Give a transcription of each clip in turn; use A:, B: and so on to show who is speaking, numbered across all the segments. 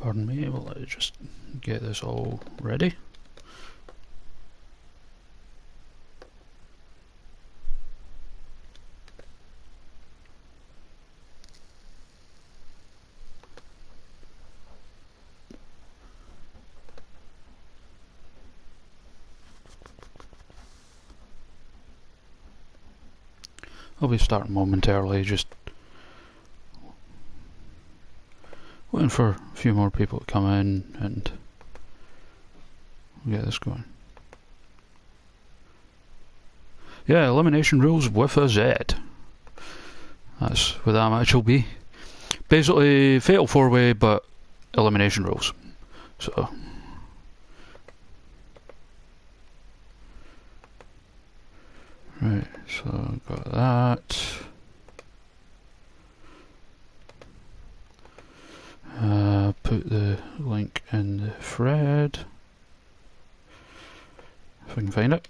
A: Pardon me, will I just get this all ready? I'll be starting momentarily, just waiting for a few more people to come in and get this going. Yeah, elimination rules with a Z. That's what that match will be. Basically, fatal 4-way, but elimination rules. So. Right, so got that. Put the link in the thread. If I can find it.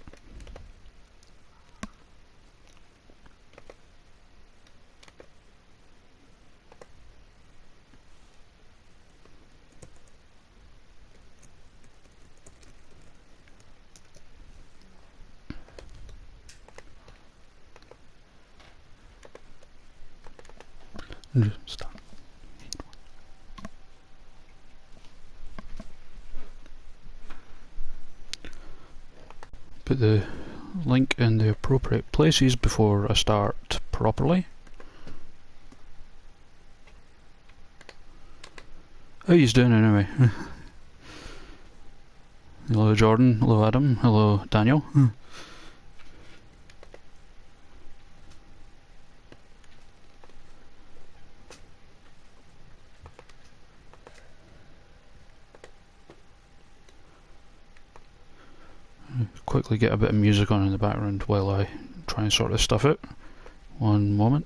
A: Start. Put the link in the appropriate places before I start properly. How you doing anyway? Hello Jordan, hello Adam, hello Daniel. Quickly get a bit of music on in the background while I try and sort this stuff out. One moment.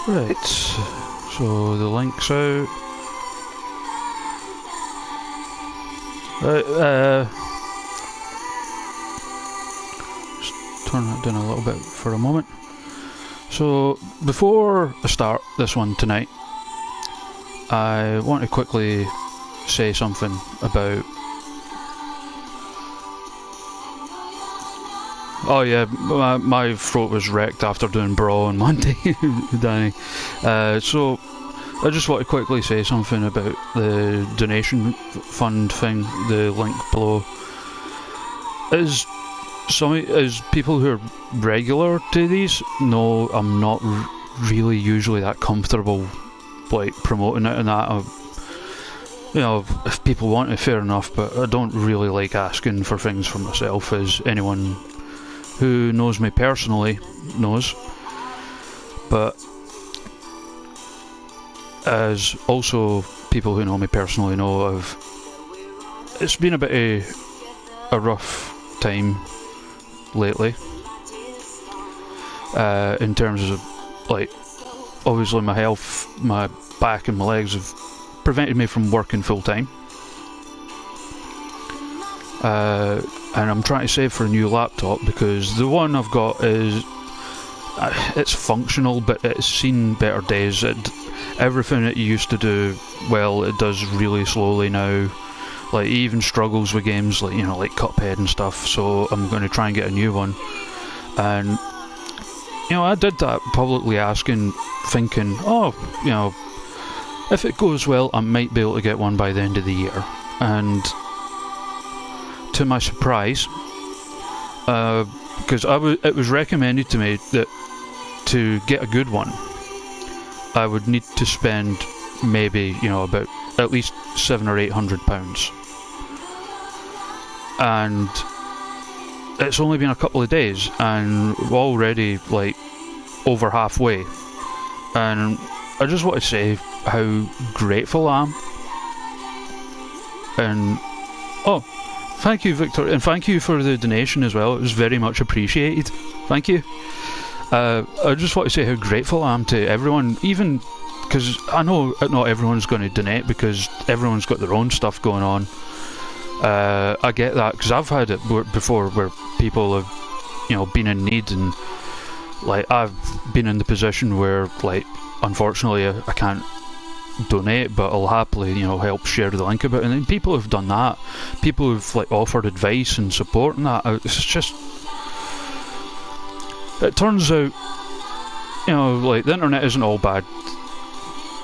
A: Right, so the link's out. Just turn that down a little bit for a moment. So before I start this one tonight, I want to quickly say something about... Oh yeah, my throat was wrecked after doing Brawl on Monday, Danny. So I just want to quickly say something about the donation fund thing, the link below. As people who are regular to these know, I'm not really usually that comfortable like promoting it and that. You know, if people want it, fair enough, but I don't really like asking for things for myself, as anyone who knows me personally knows, but as also people who know me personally know, it's been a bit of a rough time lately, in terms of, like, obviously my health, my back and my legs have prevented me from working full time. And I'm trying to save for a new laptop because the one I've got is it's functional, but it's seen better days. Everything it used to do well, it does really slowly now. Like, it even struggles with games like, like Cuphead and stuff, so I'm going to try and get a new one. And, I did that publicly asking, thinking, if it goes well, I might be able to get one by the end of the year. And to my surprise, because it was recommended to me that to get a good one, I would need to spend maybe, about at least £700 or £800. And it's only been a couple of days, and we're already like over halfway. And I just want to say how grateful I am. And thank you, Victor, and thank you for the donation as well. It was very much appreciated. Thank you. I just want to say how grateful I am to everyone, even because I know not everyone's going to donate because everyone's got their own stuff going on. I get that because I've had it before where people have, been in need, and like I've been in the position where, like, unfortunately I can't donate, but I'll happily, help share the link about it. And then people have done that. People have like offered advice and support and that. It's just, it turns out, like, the internet isn't all bad.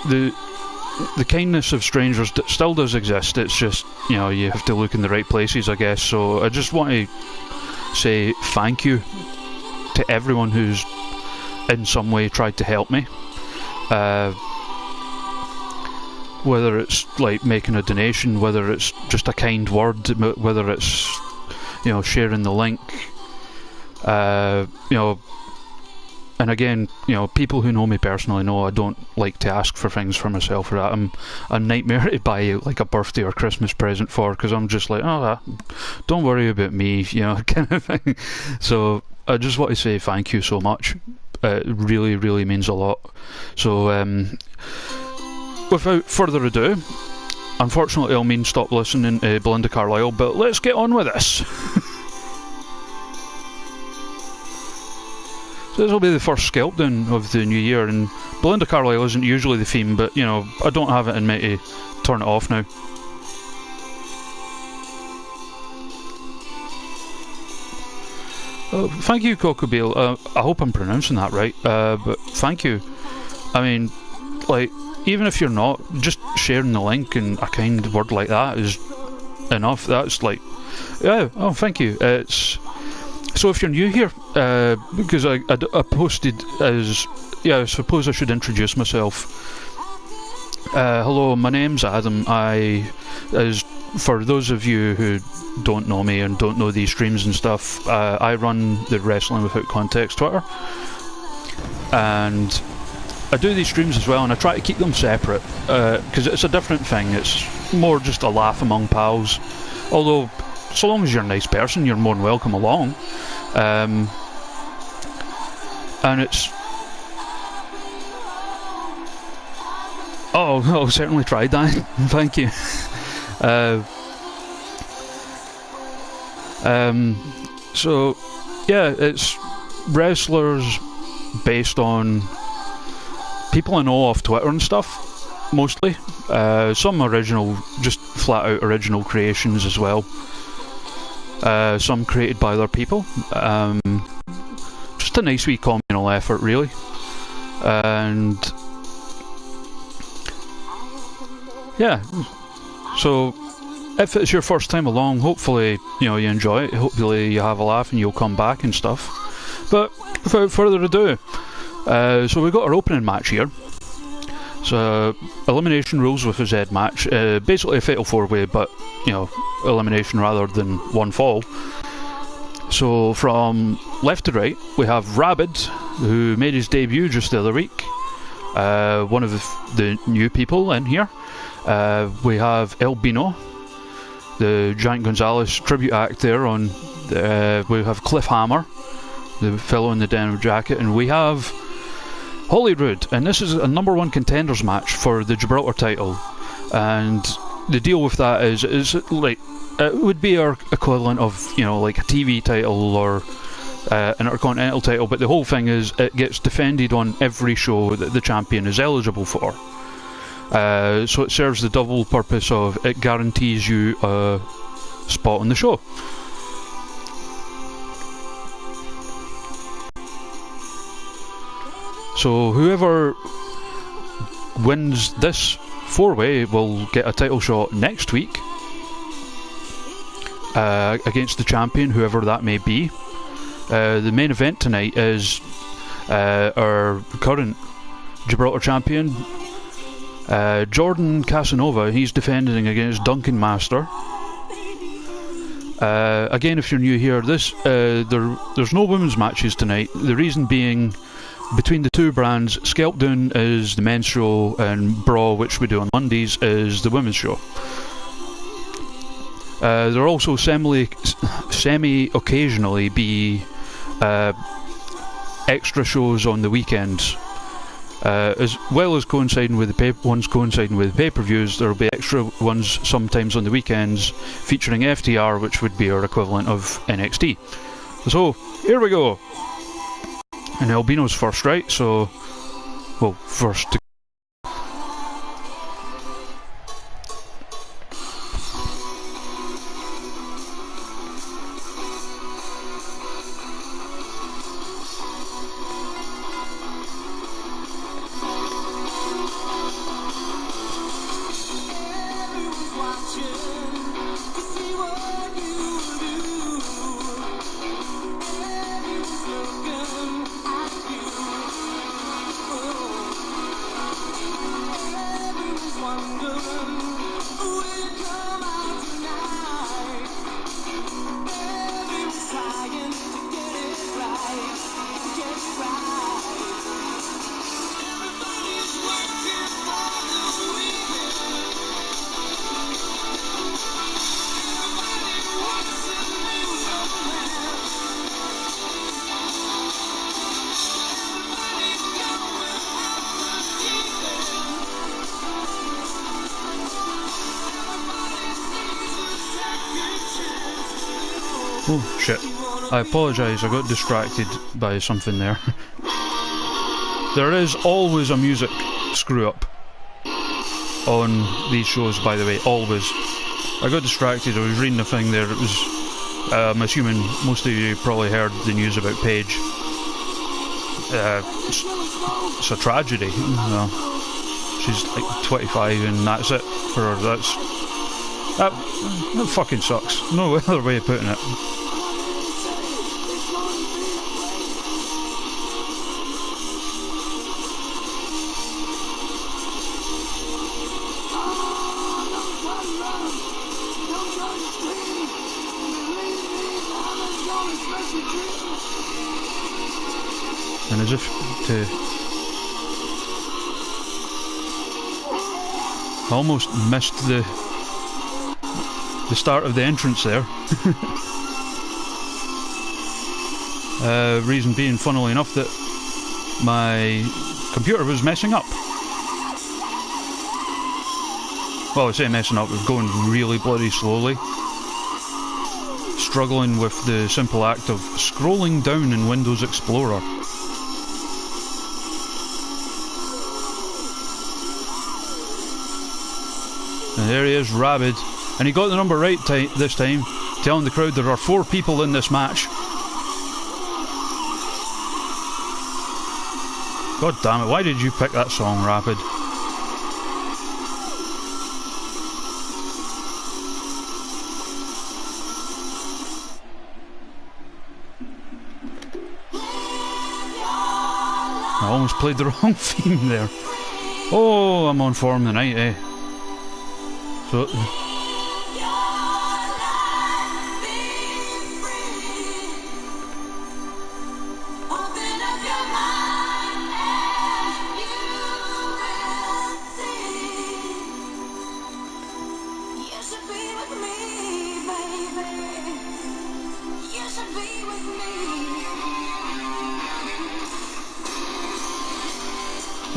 A: The kindness of strangers still does exist. It's just, you have to look in the right places, I guess. So I just want to say thank you to everyone who's in some way tried to help me. Whether it's like making a donation, whether it's just a kind word, whether it's, sharing the link, and again, people who know me personally know I don't like to ask for things for myself, or that I'm a nightmare to buy like a birthday or Christmas present for, because I'm just like, don't worry about me, kind of thing. So I just want to say thank you so much. It really, really means a lot. So without further ado, unfortunately I'll mean stop listening to Belinda Carlisle, but let's get on with this. So this will be the first Skelpdoon of the new year, and Belinda Carlisle isn't usually the theme, but I don't have it in me to turn it off now. Thank you, Cocobale. I hope I'm pronouncing that right, but thank you. I mean, like, even if you're not, just sharing the link and a kind word like that is enough. That's like, thank you. So if you're new here, because I posted as, I suppose I should introduce myself. Hello, my name's Adam. For those of you who don't know me and don't know these streams and stuff, I run the Wrestling Without Context Twitter, and I do these streams as well, and I try to keep them separate because it's a different thing. It's more just a laugh among pals, although so long as you're a nice person, you're more than welcome along. And it's I'll certainly try, Dan. Thank you. So yeah, it's wrestlers based on people I know off Twitter and stuff, mostly. Some original, just flat out original creations as well. Some created by other people. Just a nice wee communal effort, really. And yeah, so if it's your first time along, hopefully you enjoy it. Hopefully you have a laugh and you'll come back and stuff. But without further ado, so we've got our opening match here. So elimination rules with a Z match, basically a fatal 4-way, but elimination rather than one fall. So from left to right, we have Rabid, who made his debut just the other week, one of the new people in here. We have El Bino, the Giant Gonzalez tribute act there on. We have Cliff Hammer, the fellow in the denim jacket, and we have Holyrood, and this is a #1 contenders match for the Gibraltar title. And the deal with that is like, it would be our equivalent of like a TV title or Intercontinental title, but the whole thing is it gets defended on every show that the champion is eligible for. So it serves the double purpose of it guarantees you a spot on the show. So whoever wins this four-way will get a title shot next week against the champion, whoever that may be. The main event tonight is our current Gibraltar champion, Jordan Casanova. He's defending against Duncan Master. Again, if you're new here, there's no women's matches tonight. The reason being, between the two brands, Skelpdoon is the men's show and Brawl, which we do on Mondays, is the women's show. There will also semi-occasionally be extra shows on the weekends. As well as coinciding with the pay-per-views, there will be extra ones sometimes on the weekends featuring FTR, which would be our equivalent of NXT. So, here we go. And Albino's first, right? So, well, first to oh shit, I apologise, I got distracted by something there. There is always a music screw up on these shows, by the way, always. I got distracted, I was reading the thing there, it was, I'm assuming most of you probably heard the news about Paige. It's a tragedy, you know. She's like 25 and that's it for her, that fucking sucks, no other way of putting it. And as if to... I almost missed the start of the entrance there. Reason being, funnily enough, that my computer was messing up. Well, I say messing up, it was going really bloody slowly. Struggling with the simple act of scrolling down in Windows Explorer. And there he is, Rabid. And he got the number right this time, telling the crowd there are 4 people in this match. God damn it, why did you pick that song, Rapid? I almost played the wrong theme there. Oh, I'm on form tonight, eh? So...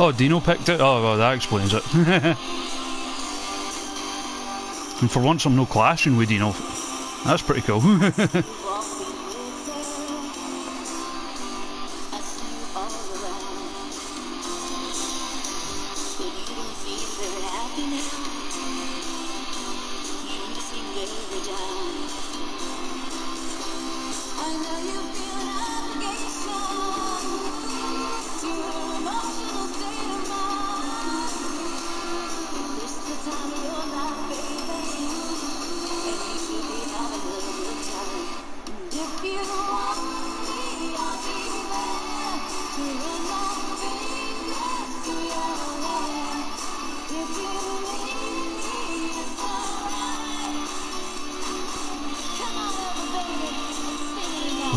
A: Oh, Dino picked it? Oh, well, that explains it. And for once I'm no clashing with Dino. That's pretty cool.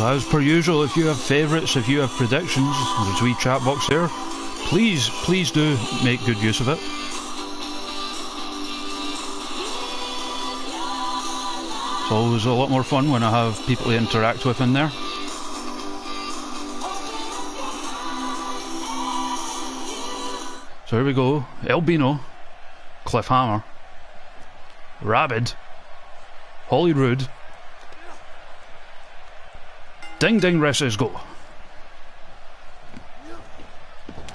A: As per usual, if you have favourites, if you have predictions, there's a wee chat box there. Please do make good use of it. It's always a lot more fun when I have people to interact with in there. So here we go. Albino, Cliffhammer, Rabid, Holyrood, Ding Ding Wrestles go.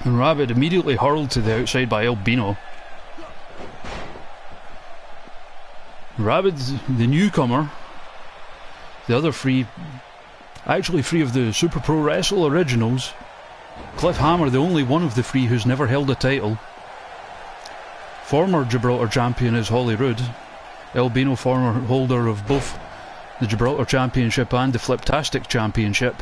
A: And Rabid immediately hurled to the outside by Albino. Rabid, the newcomer, the other three, actually three of the Super Pro Wrestle originals. Cliffhammer, the only one of the three who's never held a title. Former Gibraltar champion is Holyrood. Albino, former holder of both the Gibraltar Championship and the Fliptastic Championship.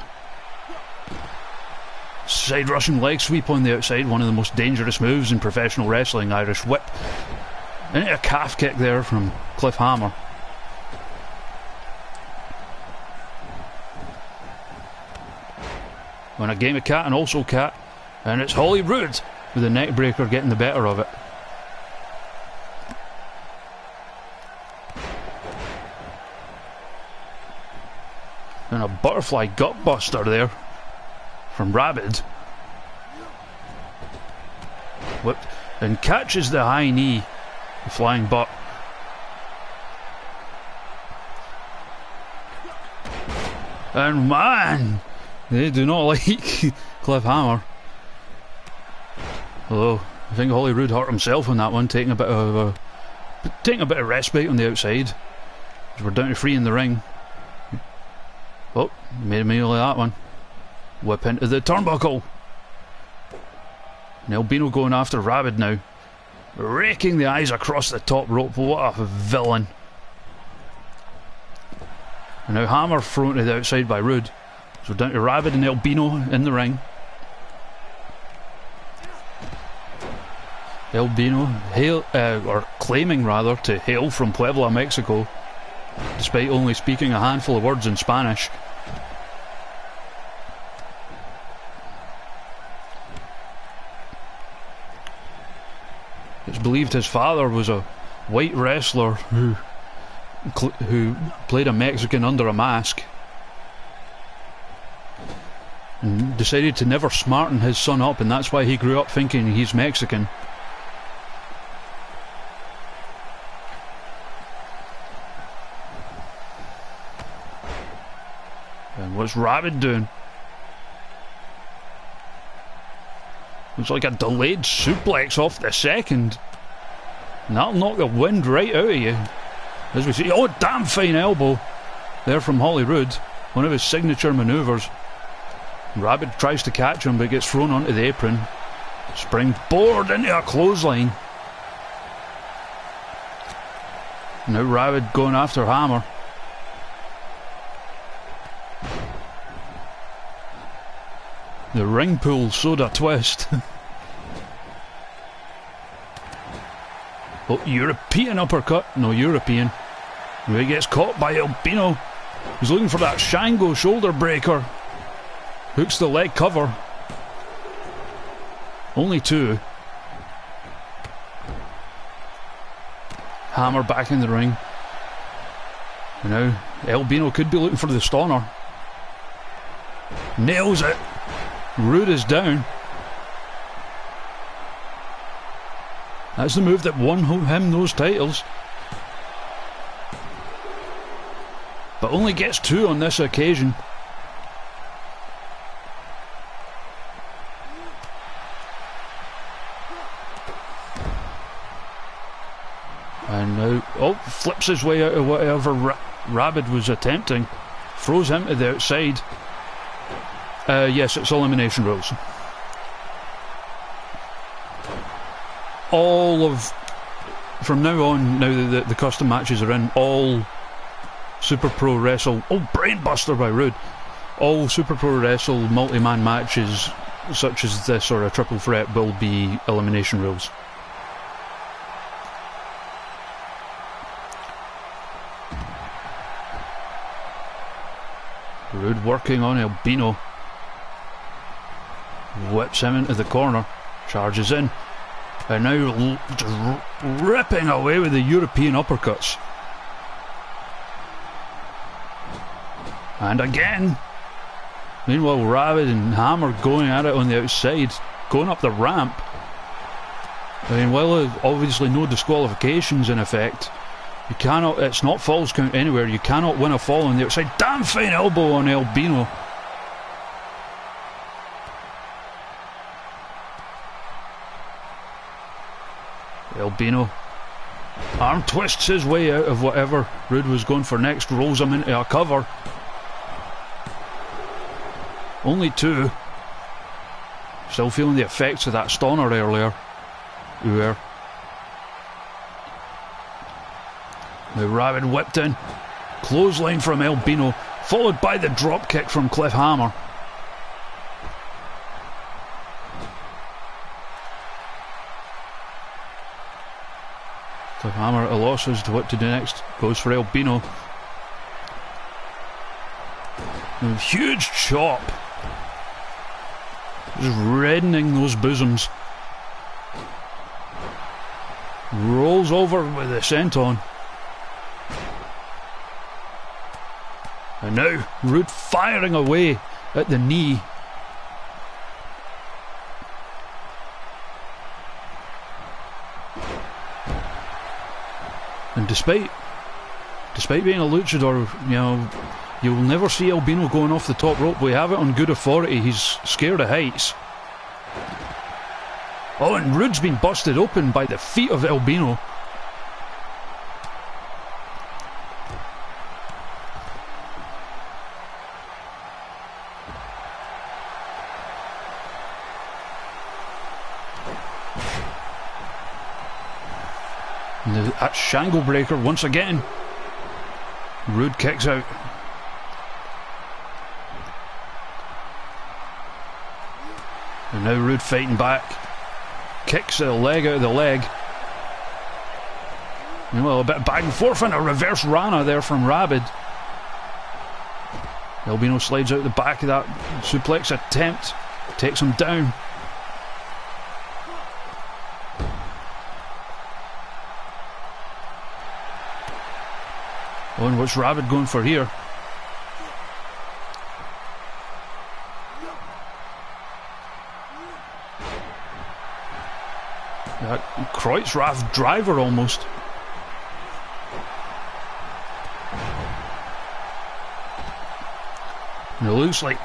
A: Side Russian leg sweep on the outside, one of the most dangerous moves in professional wrestling. Irish whip. Into a calf kick there from Cliffhammer. When a game of cat and also cat, and it's Holyrood with the neck breaker getting the better of it. And a butterfly gutbuster there from Rabid. Whipped and catches the high knee, the flying butt. And man, they do not like Cliffhammer. Although I think Holyrood hurt himself on that one, taking a bit of respite on the outside. We're down to 3 in the ring. Oh, made a meal of that one. Whip into the turnbuckle. And Albino going after Rabid now. Raking the eyes across the top rope. What a villain. And now Hammer thrown to the outside by Rude. So down to Rabid and Albino in the ring. Albino claiming rather to hail from Puebla, Mexico, despite only speaking a handful of words in Spanish. It's believed his father was a white wrestler who played a Mexican under a mask and decided to never smarten his son up, and that's why he grew up thinking he's Mexican. And what's Rabid doing? It's like a delayed suplex off the second. And that'll knock the wind right out of you. As we see, oh, damn fine elbow there from Holyrood. One of his signature manoeuvres. Rabid tries to catch him but gets thrown onto the apron. Springboard into a clothesline. Now Rabid going after Hammer. The ring pull soda twist. Oh, European uppercut. No, European. He gets caught by Albino. He's looking for that Shango shoulder breaker. Hooks the leg cover. Only 2. Hammer back in the ring. And now Albino could be looking for the stunner. Nails it. Rude is down. That's the move that won him those titles. But only gets 2 on this occasion. And now, oh, flips his way out of whatever Rabid was attempting. Throws him to the outside. Yes, it's elimination rules. From now on, now that the custom matches are in, all Super Pro Wrestle, brainbuster by Rude, all Super Pro Wrestle multi-man matches such as this or a triple threat will be elimination rules. Rude working on Albino. Whips him into the corner. Charges in. And now just ripping away with the European uppercuts. And again. Meanwhile, Rabbit and Hammer going at it on the outside. Going up the ramp. I mean, while there's obviously no disqualifications in effect, you cannot, it's not falls count anywhere, you cannot win a fall on the outside. Damn fine elbow on Albino. Albino arm twists his way out of whatever Rude was going for next, rolls him into a cover. Only two. Still feeling the effects of that stunner earlier. Now Rabbit whipped in. Clothesline from Albino, followed by the drop kick from Cliff Hammer. Cliff Hammer at a loss as to what to do next. Goes for Albino. A huge chop. Just reddening those bosoms. Rolls over with the senton. And now Rude firing away at the knee. And despite being a luchador, you know, you'll never see Albino going off the top rope. We have it on good authority. He's scared of heights. Oh, and Rude's been busted open by the feet of Albino. And that Shango breaker once again. Rude kicks out. And now Rude fighting back. Kicks the leg out of the leg. Well, a bit back and forth and a reverse Rana there from Rabbit. Albino slides out the back of that suplex attempt. Takes him down. Oh, and what's Rabbit going for here? That Kreutzrath driver almost. And it looks like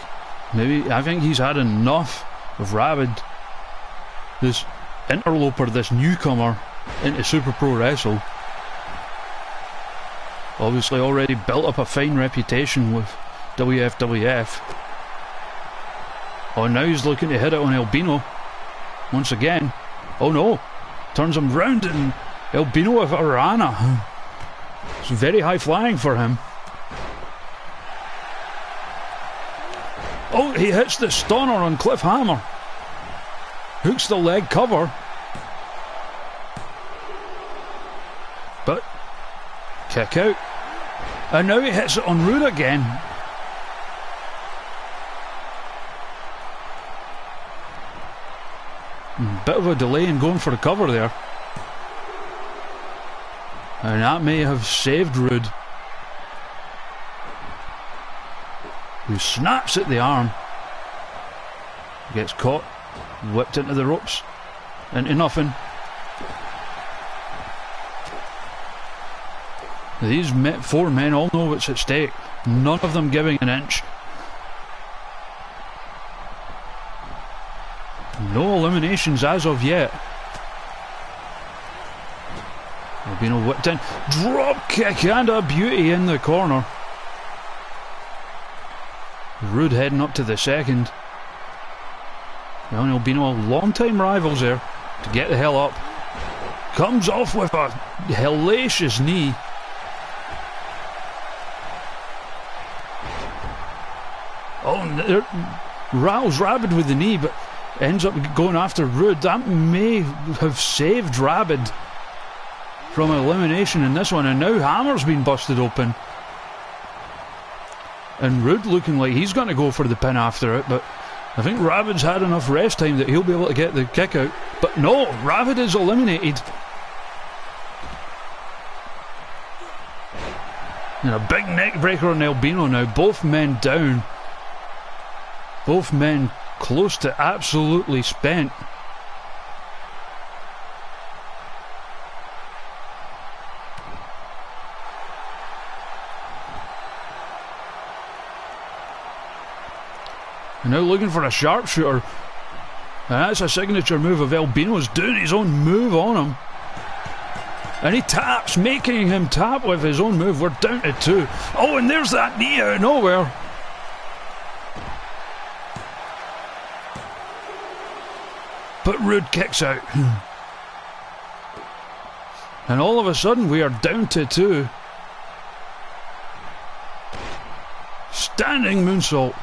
A: maybe, I think he's had enough of Rabbit, this interloper, this newcomer into Super Pro Wrestle. Obviously already built up a fine reputation with WFWF. Oh, now he's looking to hit it on Albino once again. Oh no, turns him round and Albino with a Rana. It's very high flying for him. Oh, he hits the stunner on Cliff Hammer. Hooks the leg cover. But kick out. And now he hits it on Rude again. Bit of a delay in going for the cover there. And that may have saved Rude. Who snaps at the arm. Gets caught. Whipped into the ropes. Into nothing. These four men all know what's at stake. None of them giving an inch. No eliminations as of yet. Albino whipped in. Drop kick and a beauty in the corner. Rude heading up to the second. Well, Albino, long time rivals there. To get the hell up. Comes off with a hellacious knee. Oh, rattles Rabbit with the knee, but ends up going after Rude. That may have saved Rabbit from elimination in this one, and now Hammer's been busted open. And Rude looking like he's going to go for the pin after it, but I think Ravid's had enough rest time that he'll be able to get the kick out. But no, Ravid is eliminated. And a big neck breaker on Albino now. Both men down. Both men close to absolutely spent. And now looking for a sharpshooter. And that's a signature move of Albino's, doing his own move on him. And he taps, making him tap with his own move. We're down to 2. Oh, and there's that knee out of nowhere. But Rude kicks out. And all of a sudden we are down to 2. Standing moonsault.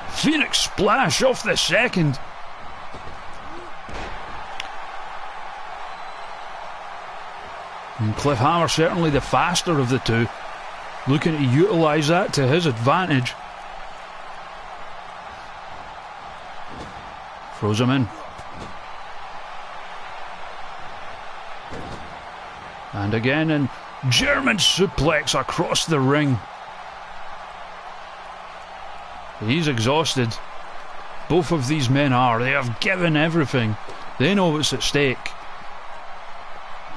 A: Phoenix splash off the second. And Cliff Hammer certainly the faster of the two, looking to utilise that to his advantage. Throws him in. And again, and German suplex across the ring. He's exhausted. Both of these men are. They have given everything. They know what's at stake.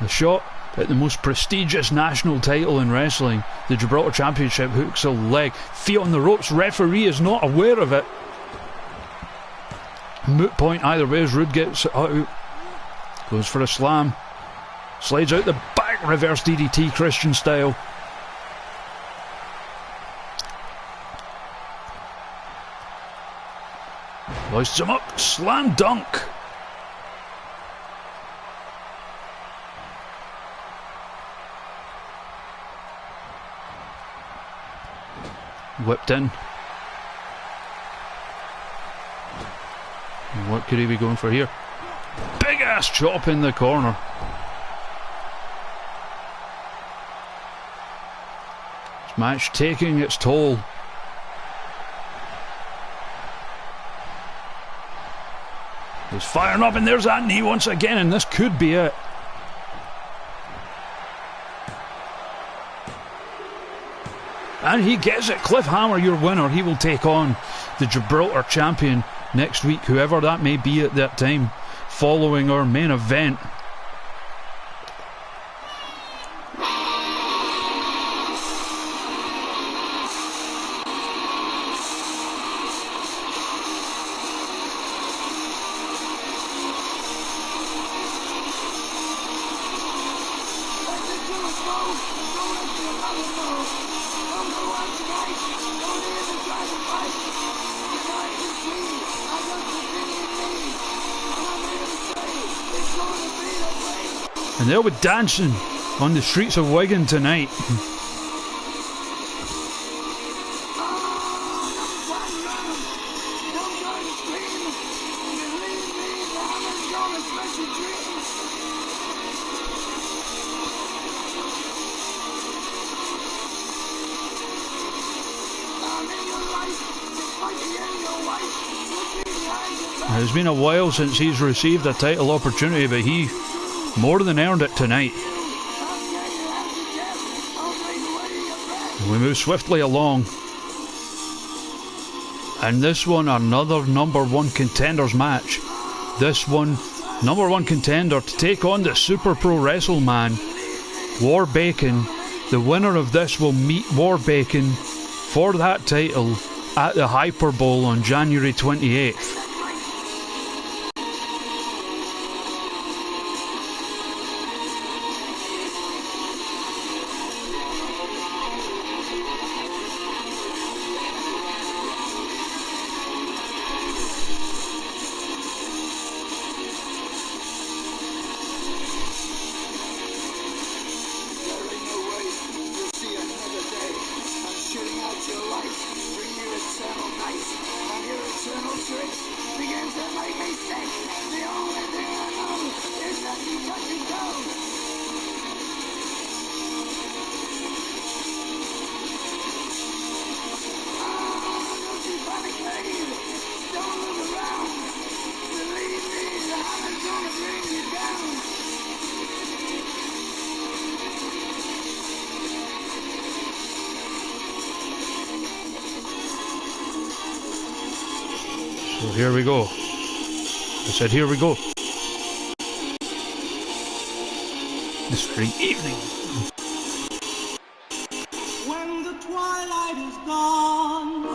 A: The shot at the most prestigious national title in wrestling, the Gibraltar Championship, hooks a leg. Feet on the ropes. Referee is not aware of it. Moot point either way as Rude gets out. Goes for a slam. Slides out the back. Reverse DDT Christian style. Hoists him up, slam dunk. Whipped in. And what could he be going for here? Big ass chop in the corner. This match taking its toll. He's firing up, and there's that knee once again, and this could be it. And he gets it. Cliff Hammer, your winner. He will take on the Gibraltar champion next week, whoever that may be at that time, following our main event. And they'll be dancing on the streets of Wigan tonight. It's been a while since he's received a title opportunity, but he more than earned it tonight. We move swiftly along. And this one, another number one contenders match. This one, number one contender to take on the Super Pro Wrestle Man, War Bacon. The winner of this will meet War Bacon for that title at the Hyper Bowl on January 28th.
B: Begins to make me sick. The only thing I know is
A: So here we go. I said here we go. Mystery evening.
B: When the twilight is gone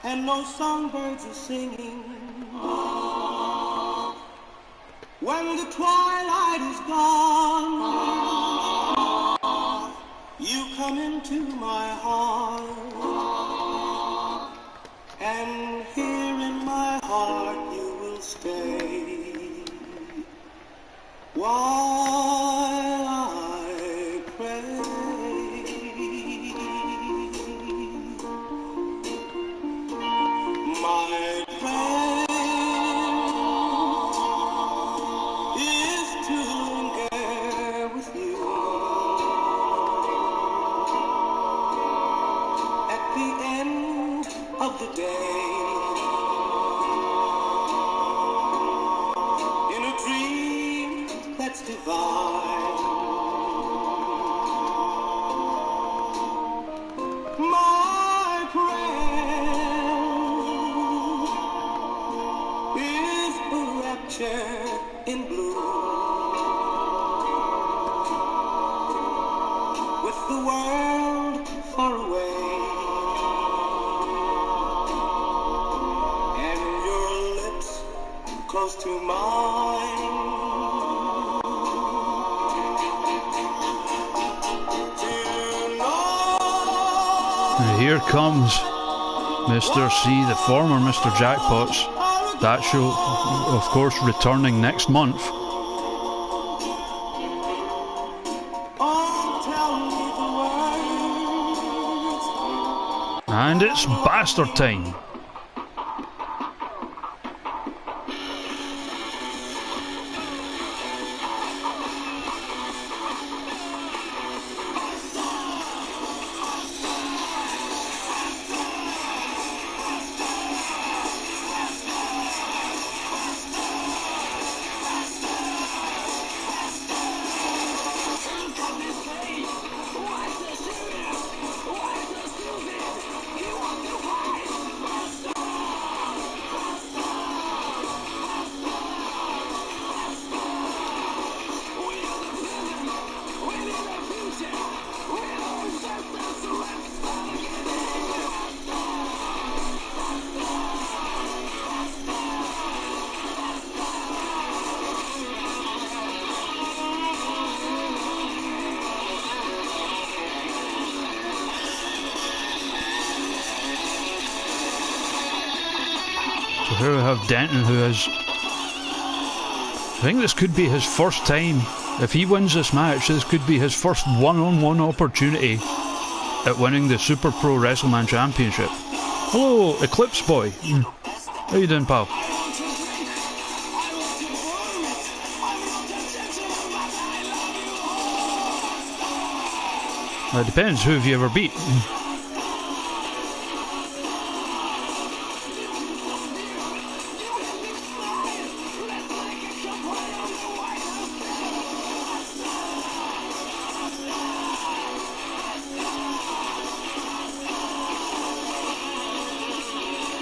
B: and no songbirds are singing, when the twilight is gone, you come into my heart, and here in my heart you will stay while I pray. My prayer is to linger with you at the end of the day, in a dream that's divine. My prayer is a rapture in blue, with the world far away and your lips close to mine.
A: And here comes Mr. C, the former Mr. Jackpots. That show, of course, returning next month.
B: Oh, tell me the words.
A: And it's bastard time. So here we have Denton, who has... I think this could be his first time. If he wins this match, this could be his first one-on-one opportunity at winning the Super Pro WrestleMan Championship. Hello, Eclipse Boy. How you doing, pal? It depends, who have you ever beat?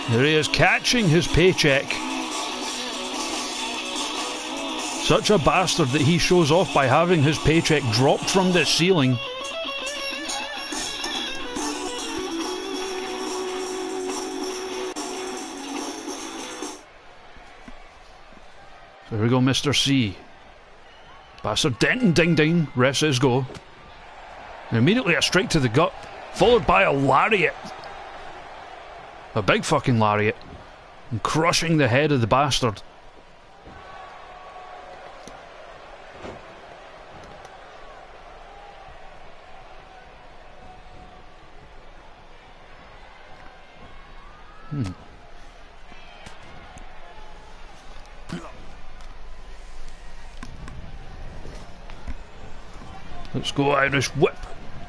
A: There he is, catching his paycheck. Such a bastard that he shows off by having his paycheck dropped from the ceiling. There we go, Mr. C. Bastard Denton, ding ding, ref says go. And immediately a strike to the gut, followed by a lariat. A big fucking lariat. And crushing the head of the bastard. Let's go Irish whip.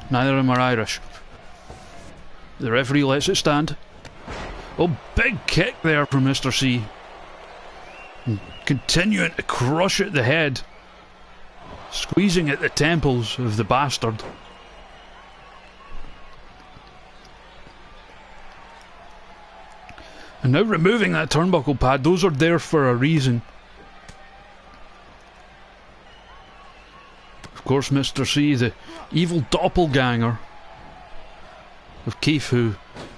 A: Neither of them are Irish. The referee lets it stand. Oh, big kick there from Mr. C. And continuing to crush at the head. Squeezing at the temples of the bastard. And now removing that turnbuckle pad. Those are there for a reason. Of course, Mr. C, the evil doppelganger of Keith, who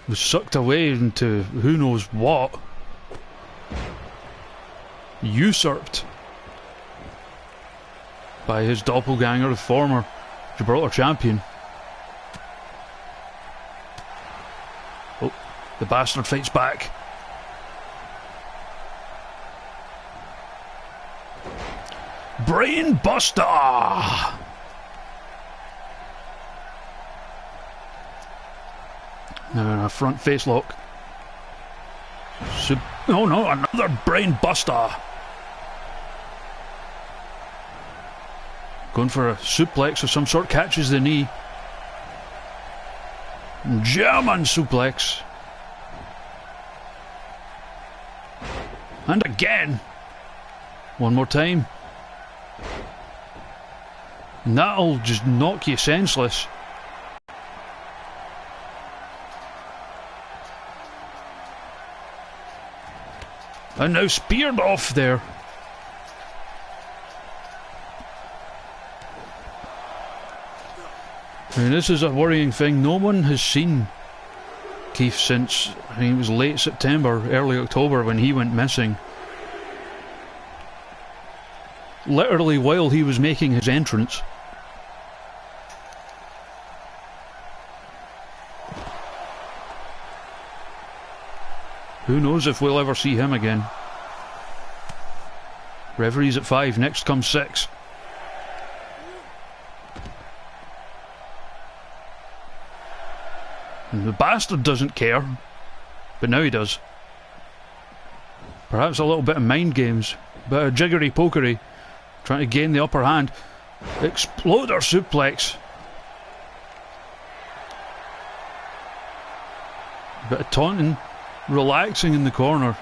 A: was sucked away into who knows what, usurped by his doppelganger, the former Gibraltar champion. Oh, the bastard fights back. Brain Buster! Now a front face lock. Oh no, another Brain Buster! Going for a suplex of some sort, catches the knee. German suplex. And again. One more time. And that'll just knock you senseless. And now speared off there. I mean, this is a worrying thing. No one has seen Keith since, I think it was late September, early October when he went missing. Literally while he was making his entrance. Who knows if we'll ever see him again. Referee's at 5, next comes 6. And the bastard doesn't care, but now he does. Perhaps a little bit of mind games, a bit of jiggery pokery, trying to gain the upper hand. Exploder suplex. A bit of taunting, relaxing in the corner.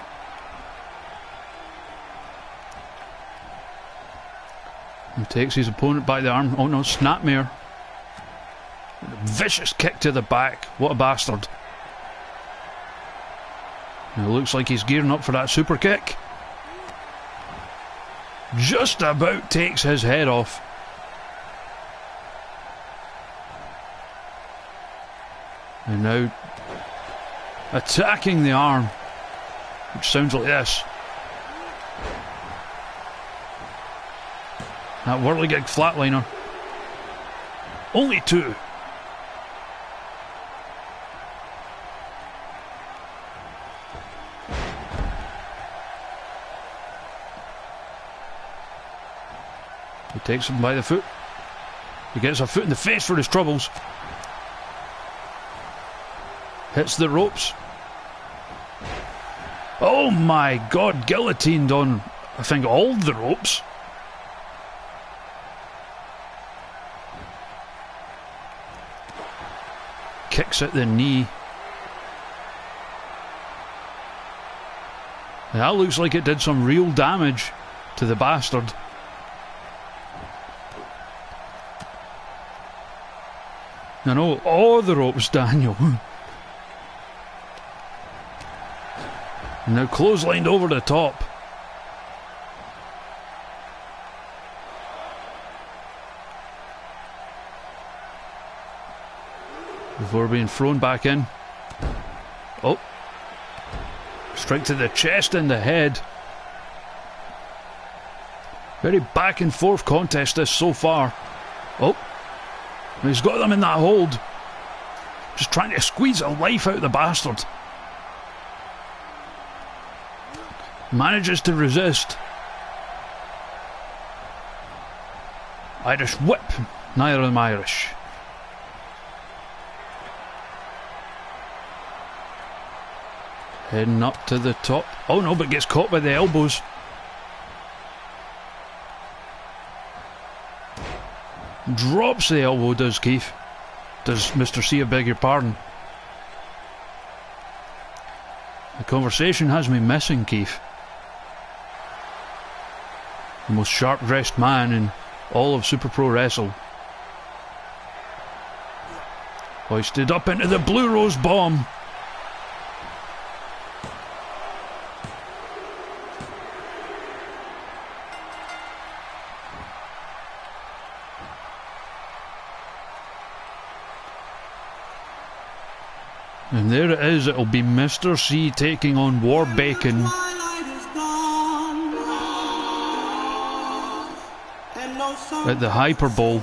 A: He takes his opponent by the arm. Oh no, snapmare. Vicious kick to the back. What a bastard. It looks like he's gearing up for that super kick. Just about takes his head off. And now attacking the arm, which sounds like this. That whirligig flatliner. Only 2. He takes him by the foot. He gets a foot in the face for his troubles. Hits the ropes. Oh my god, guillotined on, I think, all the ropes. Kicks at the knee. That looks like it did some real damage to the bastard. I know, all the ropes, Daniel. And now clotheslined over the top. Before being thrown back in. Oh. Strike to the chest and the head. Very back and forth contest this so far. Oh. He's got them in that hold. Just trying to squeeze the life out of the bastard. Manages to resist. Irish whip. Neither of them Irish. Heading up to the top. Oh no, but gets caught by the elbows. Drops the elbow, does Keith. Does Mr. C, I beg your pardon. The conversation has me missing, Keith. The most sharp-dressed man in all of Super Pro Wrestle. Hoisted up into the Blue Rose Bomb. And there it is, it'll be Mr. C taking on War Bacon. At the Hyper Bowl.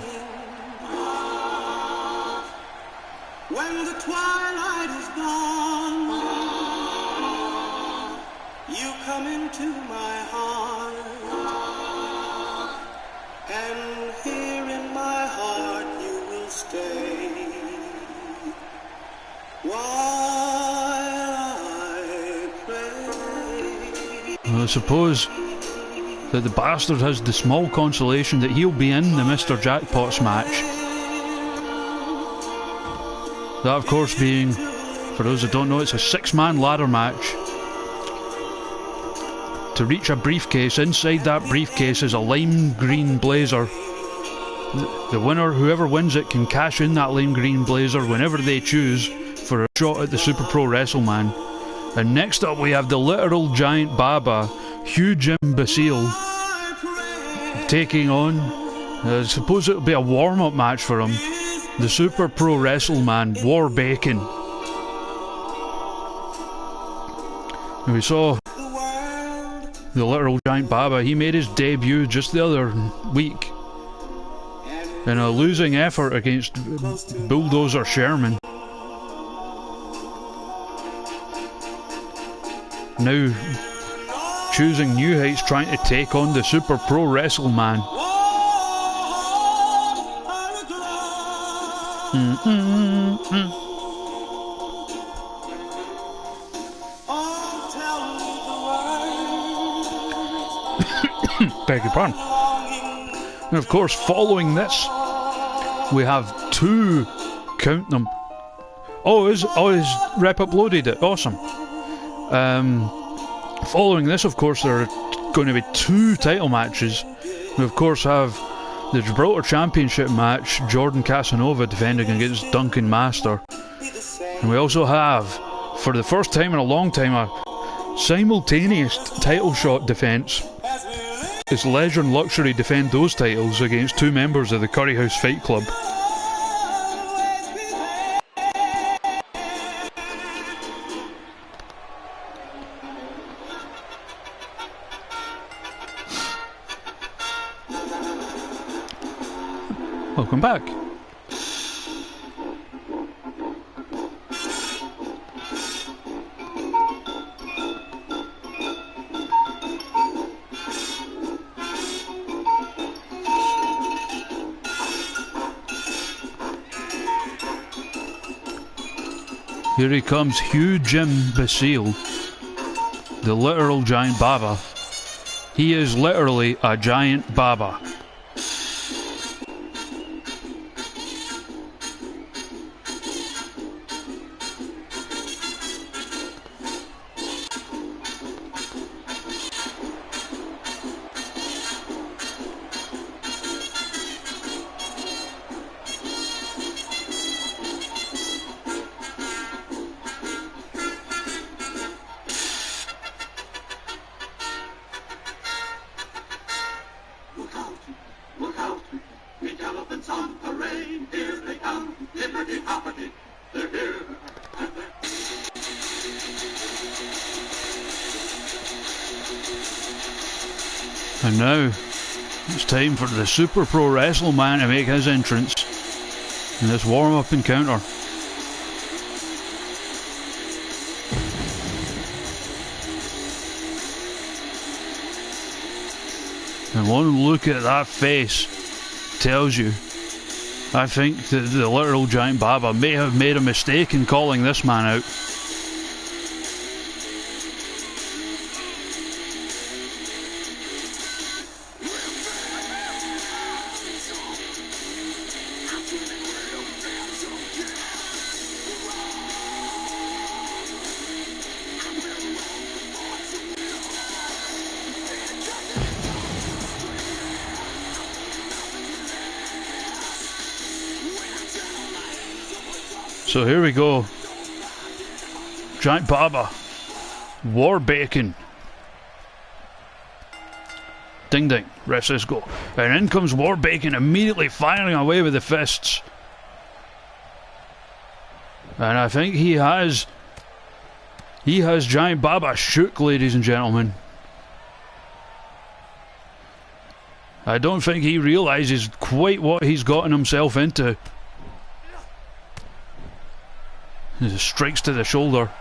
B: When the twilight is gone, you come into my heart, and here in my heart you will stay while I pray.
A: I suppose that the bastard has the small consolation that he'll be in the Mr. Jackpots match. That, of course, being, for those that don't know, it's a 6-man ladder match. To reach a briefcase, inside that briefcase is a lime green blazer. The winner, whoever wins it, can cash in that lime green blazer whenever they choose for a shot at the Super Pro WrestleMan. And next up we have the literal giant Baba, huge imbecile, taking on, I suppose it'll be a warm-up match for him, the Super Pro WrestleMan, War Bacon. And we saw the literal giant Baba. He made his debut just the other week in a losing effort against Bulldozer Sherman. Now choosing new heights, trying to take on the Super Pro WrestleMan. Beg your pardon. And of course, following this, we have two, count them. Oh, is Rep uploaded it? Awesome. Following this, of course, there are going to be two title matches. We of course have the Gibraltar Championship match, Jordan Casanova defending against Duncan Master. And we also have, for the first time in a long time, a simultaneous title shot defence. It's Leisure and Luxury defend those titles against two members of the Curry House Fight Club. Welcome back. Here he comes, huge imbecile, the literal giant Baba. He is literally a giant Baba. And now, it's time for the Super Pro WrestleMan to make his entrance in this warm-up encounter. And one look at that face tells you, I think that the literal giant Baba may have made a mistake in calling this man out. So here we go. Giant Baba. War Bacon. Ding ding. Rest this go. And in comes War Bacon, immediately firing away with the fists. And I think he has Giant Baba shook, ladies and gentlemen. I don't think he realises quite what he's gotten himself into. He strikes to the shoulder.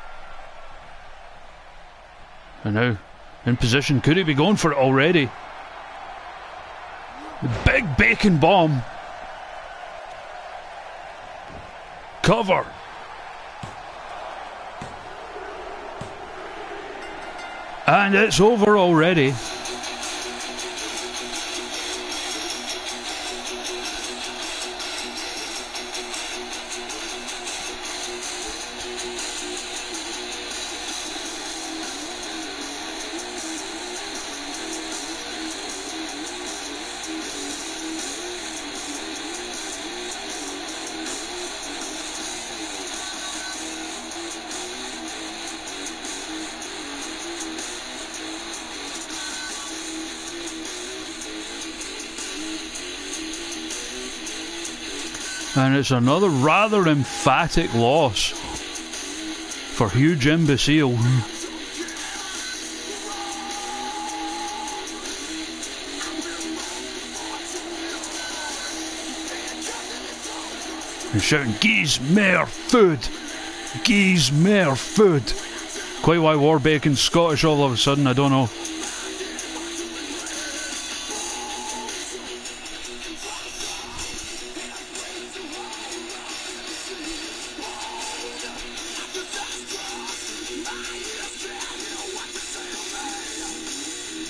A: And now, in position, could he be going for it already? The big bacon bomb. Cover. And it's over already. And it's another rather emphatic loss for Huge Imbecile. And shouting, "Gies mehr food! Gies mehr food!" Quite why War Bacon's Scottish all of a sudden, I don't know.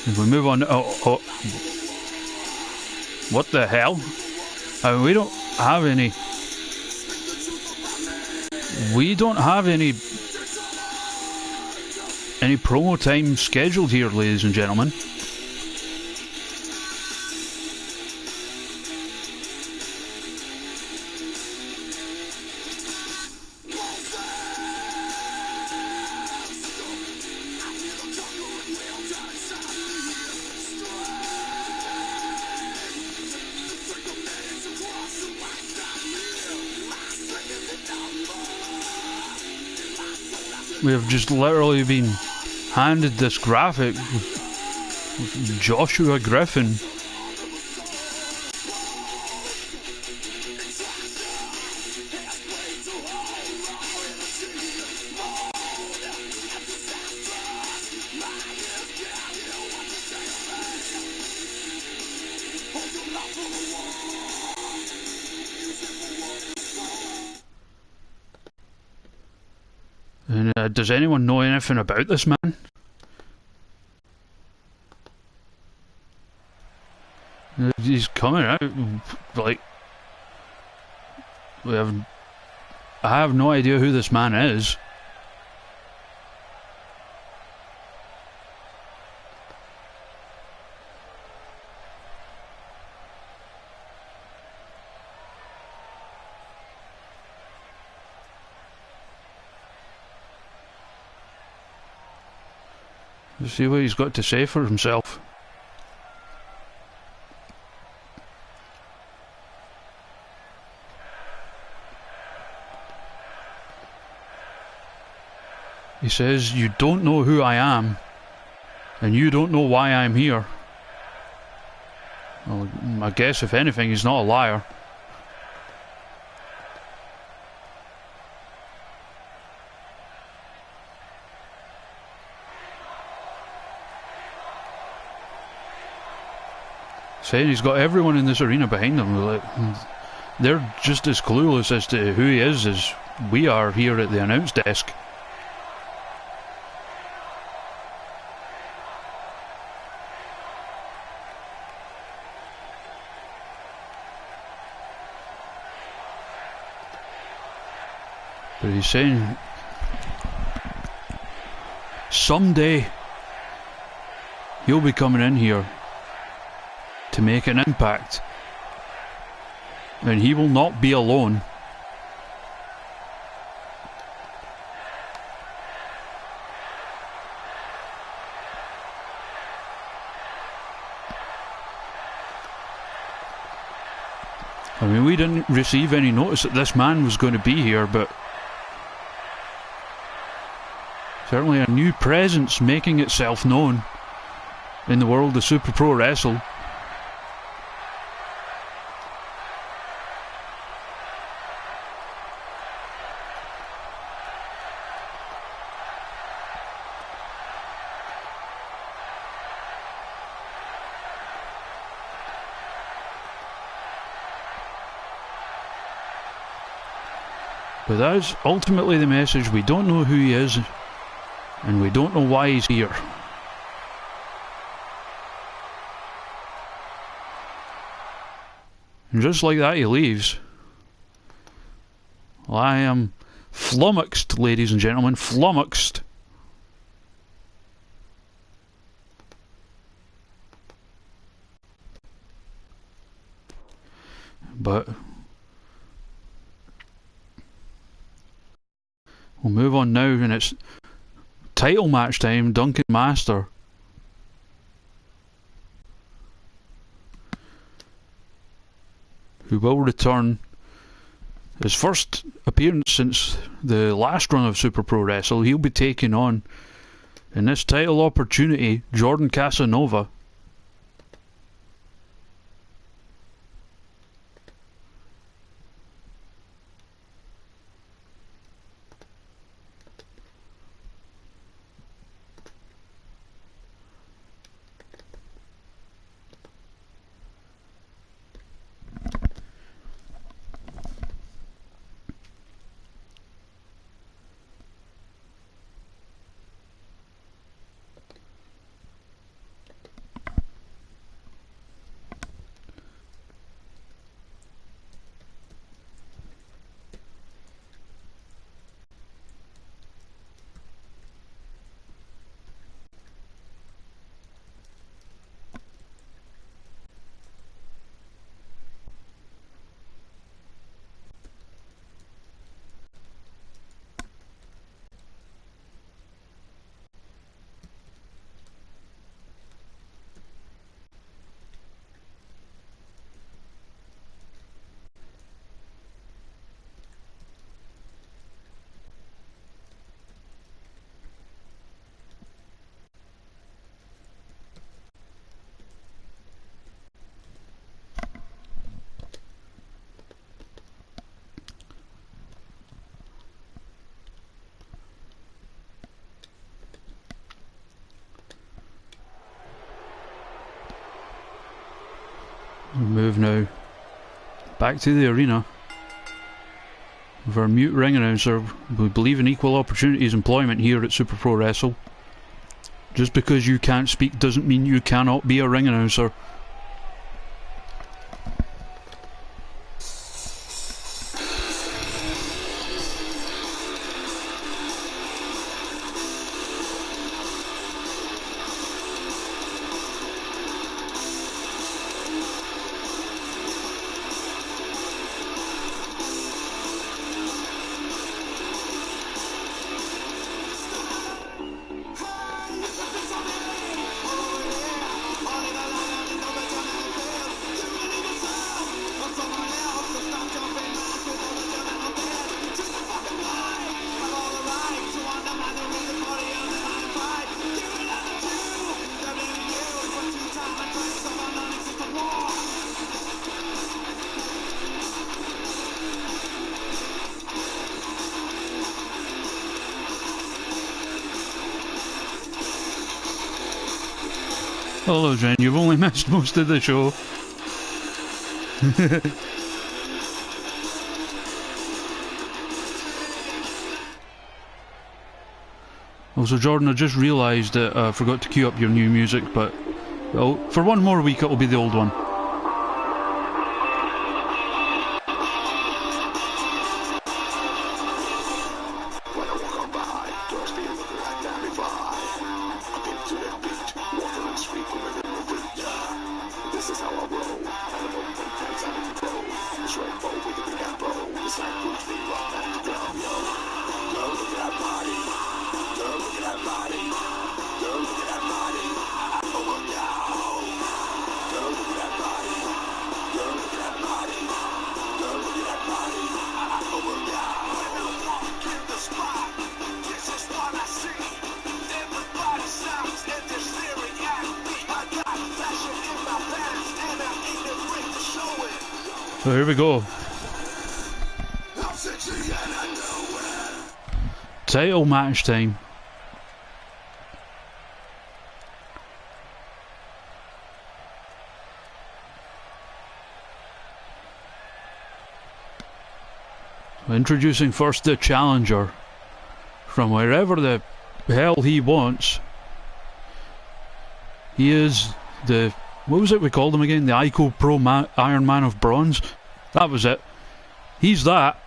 A: If we move on, what the hell? I mean, we don't have any promo time scheduled here, ladies and gentlemen. We have just literally been handed this graphic with Joshua Griffin. And does anyone know anything about this man? He's coming out like I have no idea who this man is. Let's see what he's got to say for himself. He says, "You don't know who I am, and you don't know why I'm here." Well, I guess if anything, he's not a liar. Saying he's got everyone in this arena behind him. Like, they're just as clueless as to who he is as we are here at the announce desk. But he's saying someday he'll be coming in here to make an impact, and he will not be alone. I mean, we didn't receive any notice that this man was going to be here, but certainly a new presence making itself known in the world of Super Pro Wrestle. But that's ultimately the message. We don't know who he is, and we don't know why he's here. And just like that, he leaves. Well, I am flummoxed, ladies and gentlemen, flummoxed. But we'll move on now, and it's title match time. Duncan Master who will return. His first appearance since the last run of Super Pro Wrestle. He'll be taking on, in this title opportunity, Jordan Casanova. Move now back to the arena with our mute ring announcer. We believe in equal opportunities employment here at Super Pro Wrestle. Just because you can't speak doesn't mean you cannot be a ring announcer. Hello, Jen. You've only missed most of the show. Also, Jordan, I just realised that I forgot to queue up your new music, but well, for one more week it'll be the old one. So here we go. Title match time. Introducing first the challenger from wherever the hell he wants. He is the, what was it we called him again? The Ico Pro Iron Man of Bronze? That was it. He's that.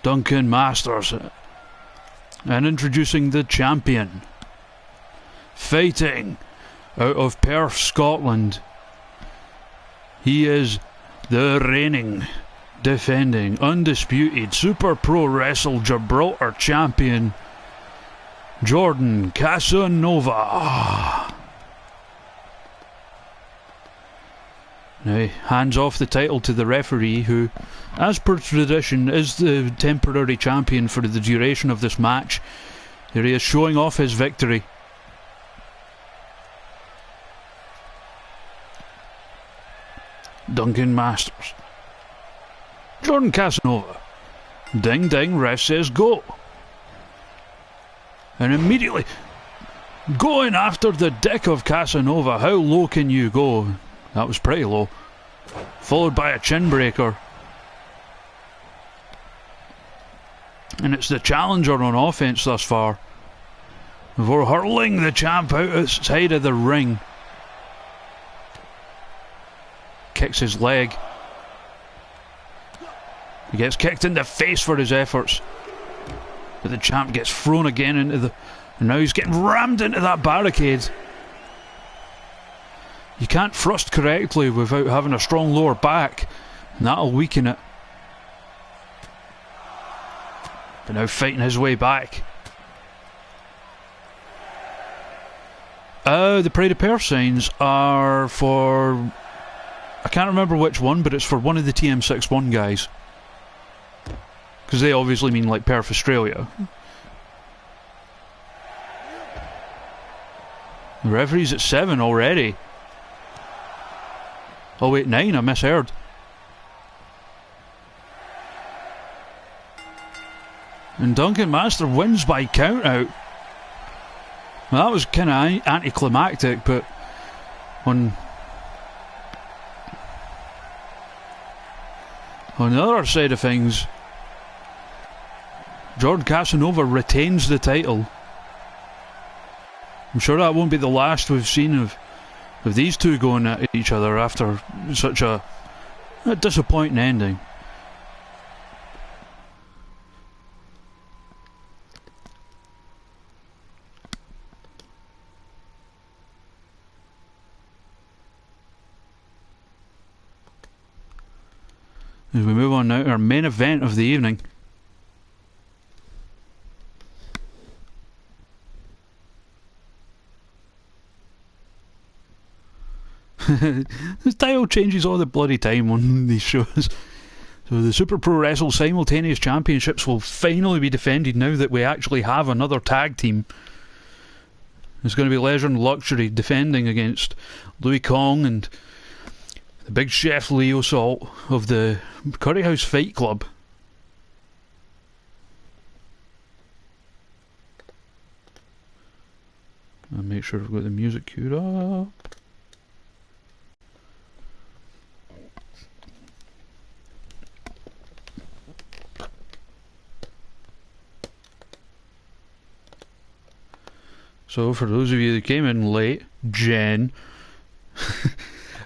A: Duncan Masters. And introducing the champion. Fighting out of Perth, Scotland. He is the reigning, defending, undisputed Super Pro Wrestle Gibraltar champion, Jordan Casanova. Now, hands off the title to the referee, who, as per tradition, is the temporary champion for the duration of this match. Here he is showing off his victory. Duncan Masters. Jordan Casanova. Ding ding, ref says go. And immediately going after the dick of Casanova. How low can you go? That was pretty low. Followed by a chin breaker. And it's the challenger on offense thus far, before hurling the champ outside of the ring. Kicks his leg. He gets kicked in the face for his efforts. But the champ gets thrown again into the... And now he's getting rammed into that barricade. You can't thrust correctly without having a strong lower back, and that'll weaken it. But now fighting his way back. The Pride of Perth signs are for... I can't remember which one, but it's for one of the TM61 guys. Because they obviously mean like Perth, Australia. The referee's at 7 already. Oh wait, 9, I misheard. And Duncan Master wins by count out. Well, that was kind of anticlimactic, but on the other side of things, Jordan Casanova retains the title. I'm sure that won't be the last we've seen of these two going at each other after such a disappointing ending. As we move on now to our main event of the evening. This title changes all the bloody time on these shows. So the Super Pro Wrestle Simultaneous Championships will finally be defended now that we actually have another tag team. It's going to be Leisure and Luxury defending against Louis Kong and the big chef Leo Salt of the Curry House Fight Club. I'll make sure I've got the music queued up. So for those of you that came in late, Jen,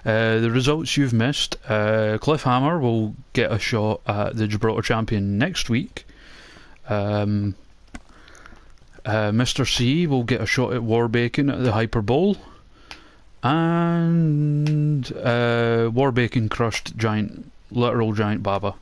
A: the results you've missed, Cliffhammer will get a shot at the Gibraltar champion next week. Mr. C will get a shot at Warbacon at the Hyper Bowl. And Warbacon crushed literal giant Baba.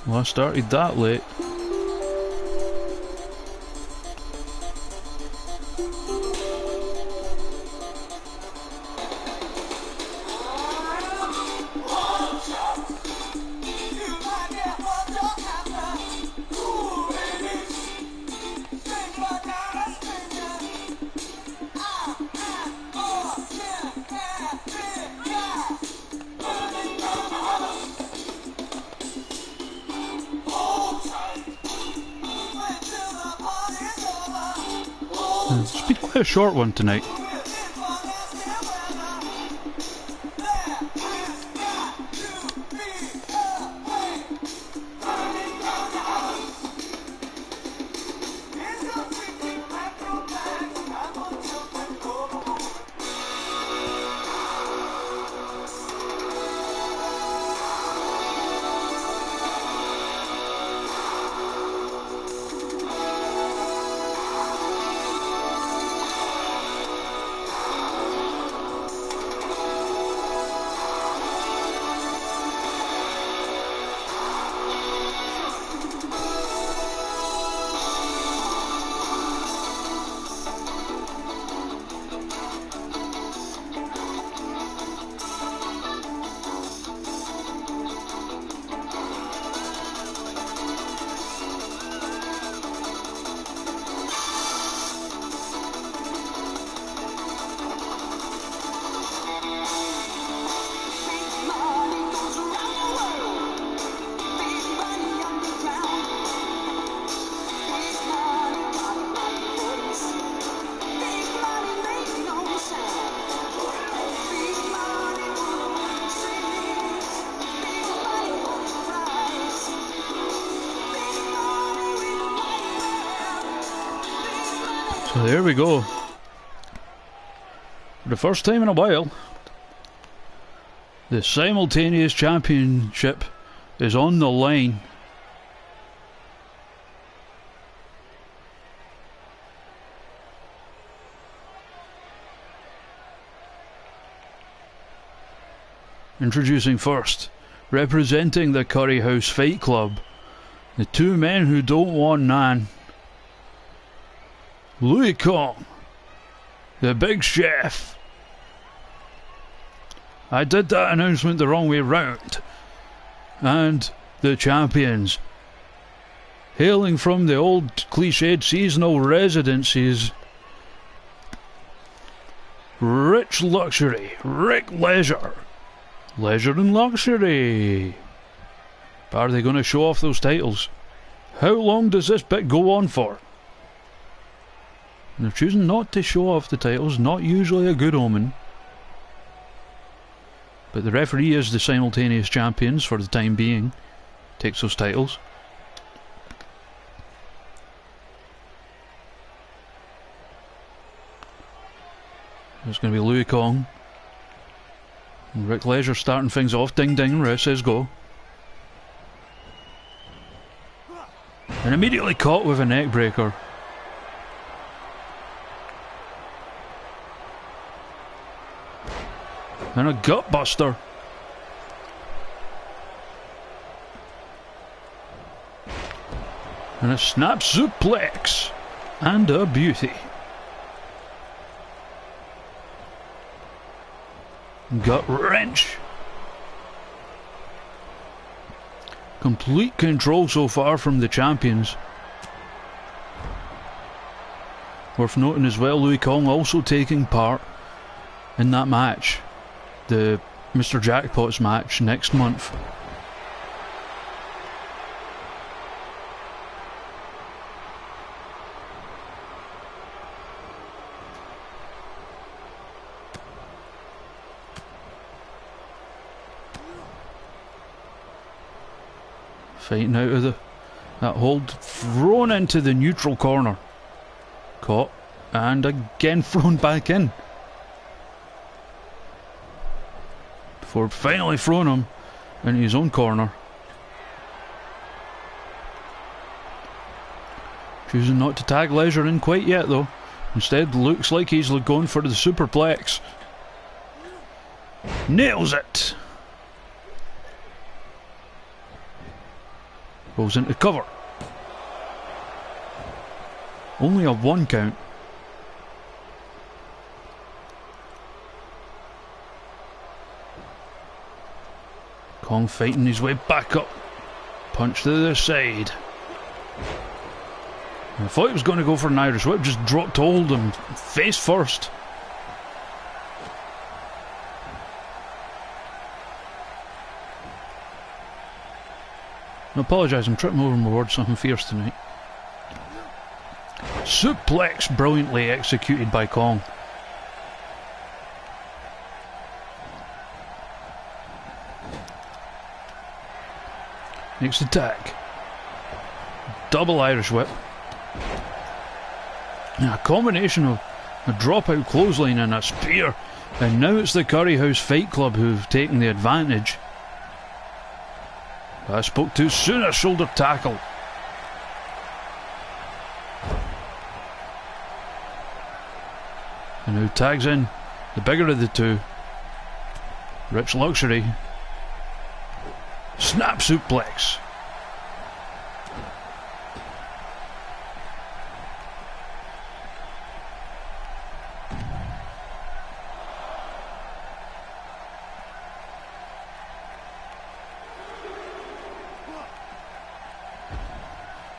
A: Well, I started that late. It's been quite a short one tonight. So there we go. For the first time in a while, the simultaneous championship is on the line. Introducing first, representing the Curry House Fight Club, the two men who don't want none. Louis Kong, the big chef. I did that announcement the wrong way round. And the champions, hailing from the old cliched seasonal residencies, Rich Luxury, Rick Leisure, Leisure and Luxury. Are they going to show off those titles? How long does this bit go on for? They're choosing not to show off the titles, not usually a good omen. But the referee is the simultaneous champions for the time being. Takes those titles. It's going to be Louis Kong and Rick Leisure starting things off. Ding ding, ref says go. And immediately caught with a neck breaker. And a gut buster. And a snap suplex. And a beauty. Gut wrench. Complete control so far from the champions. Worth noting as well, Louis Kong also taking part in that match. The Mr. Jackpot's match next month. Fighting out of that hold, thrown into the neutral corner. Caught and again thrown back in. Before finally throwing him into his own corner. Choosing not to tag Leisure in quite yet though. Instead looks like he's going for the superplex. Nails it! Goes into cover. Only a 1 count. Kong fighting his way back up. Punch to the side. I thought he was going to go for an Irish whip, just dropped to hold him face first. I apologise, I'm tripping over my words, something fierce tonight. Suplex brilliantly executed by Kong. Next attack. Double Irish whip. A combination of a dropout clothesline and a spear. And now it's the Curry House Fight Club who've taken the advantage. I spoke too soon, a shoulder tackle. And who tags in the bigger of the two. Rich Luxury. Snap suplex.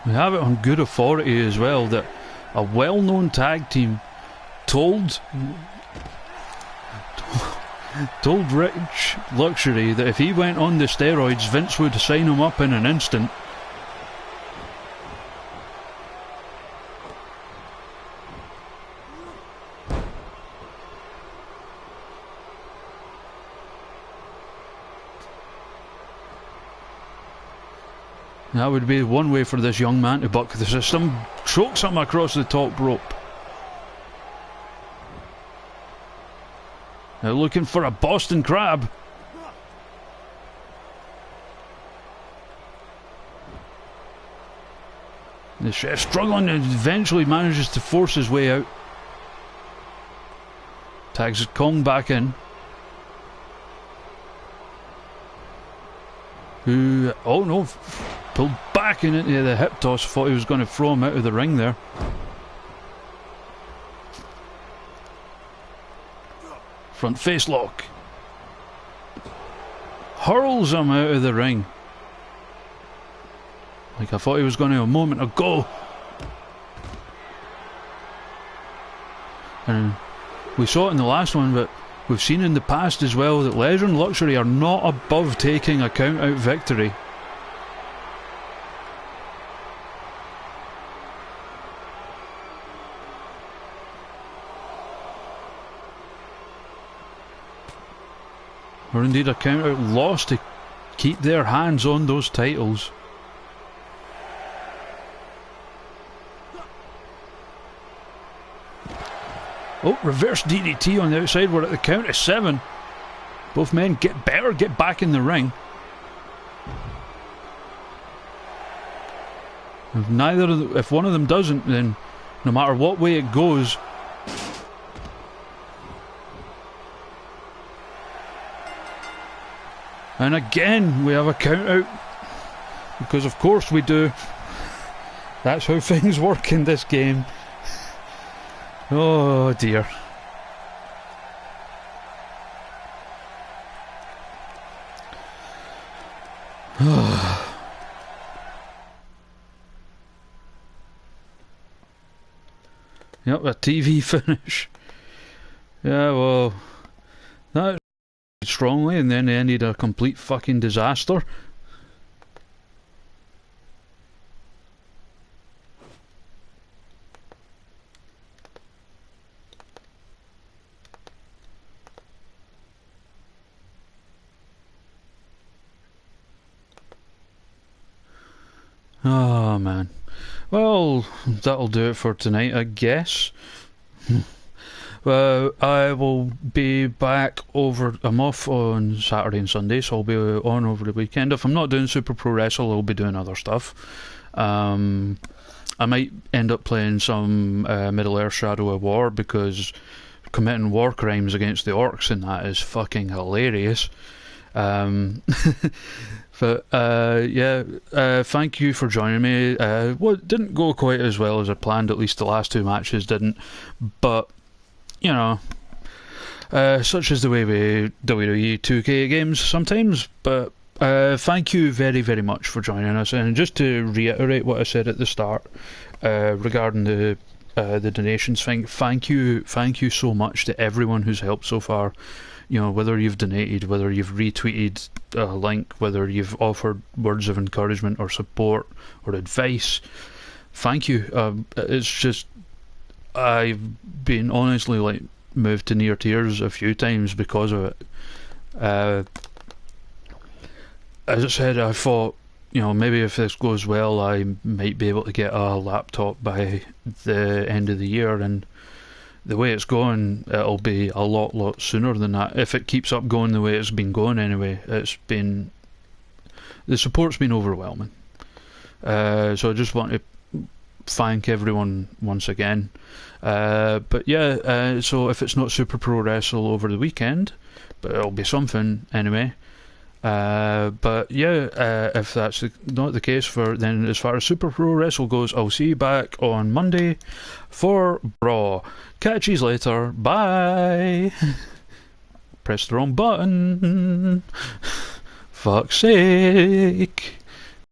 A: We have it on good authority as well that a well-known tag team told Rich Luxury that if he went on the steroids, Vince would sign him up in an instant. That would be one way for this young man to buck the system. Chokes him across the top rope. Now looking for a Boston Crab. The chef struggling and eventually manages to force his way out. Tags Kong back in. Who, oh no, pulled back and into the hip toss. Thought he was going to throw him out of the ring there. Front face lock. Hurls him out of the ring. Like I thought he was going to a moment ago. And we saw it in the last one, but we've seen in the past as well that Leisure and Luxury are not above taking a count out victory. Or indeed a count out loss to keep their hands on those titles. Oh, reverse DDT on the outside. We're at the count of 7. Both men get back in the ring. If one of them doesn't, then no matter what way it goes, and again we have a count out, because of course we do. That's how things work in this game. Oh dear. Yep, a TV finish. Yeah, well, that strongly, and then they ended a complete fucking disaster. Oh man. Well, that'll do it for tonight, I guess. I will be back I'm off on Saturday and Sunday, so I'll be on over the weekend. If I'm not doing Super Pro Wrestle, I'll be doing other stuff. I might end up playing some Middle-earth Shadow of War, because committing war crimes against the orcs and that is fucking hilarious. But yeah, thank you for joining me. Well, it didn't go quite as well as I planned. At least the last two matches didn't. But you know, such is the way with WWE 2K games sometimes. But thank you very, very much for joining us. And just to reiterate what I said at the start regarding the donations thing, thank you so much to everyone who's helped so far. You know, whether you've donated, whether you've retweeted a link, whether you've offered words of encouragement or support or advice, thank you. It's just, I've been honestly like moved to near tears a few times because of it. As I said, I thought, you know, maybe if this goes well, I might be able to get a laptop by the end of the year, and the way it's going, it'll be a lot sooner than that. If it keeps up going the way it's been going anyway, the support's been overwhelming. So I just want to thank everyone once again. But yeah, so if it's not Super Pro Wrestle over the weekend, but it'll be something anyway. But yeah, if that's not the case then as far as Super Pro Wrestle goes, I'll see you back on Monday for Raw. Catch yous later. Bye. Press the wrong button. Fuck's sake.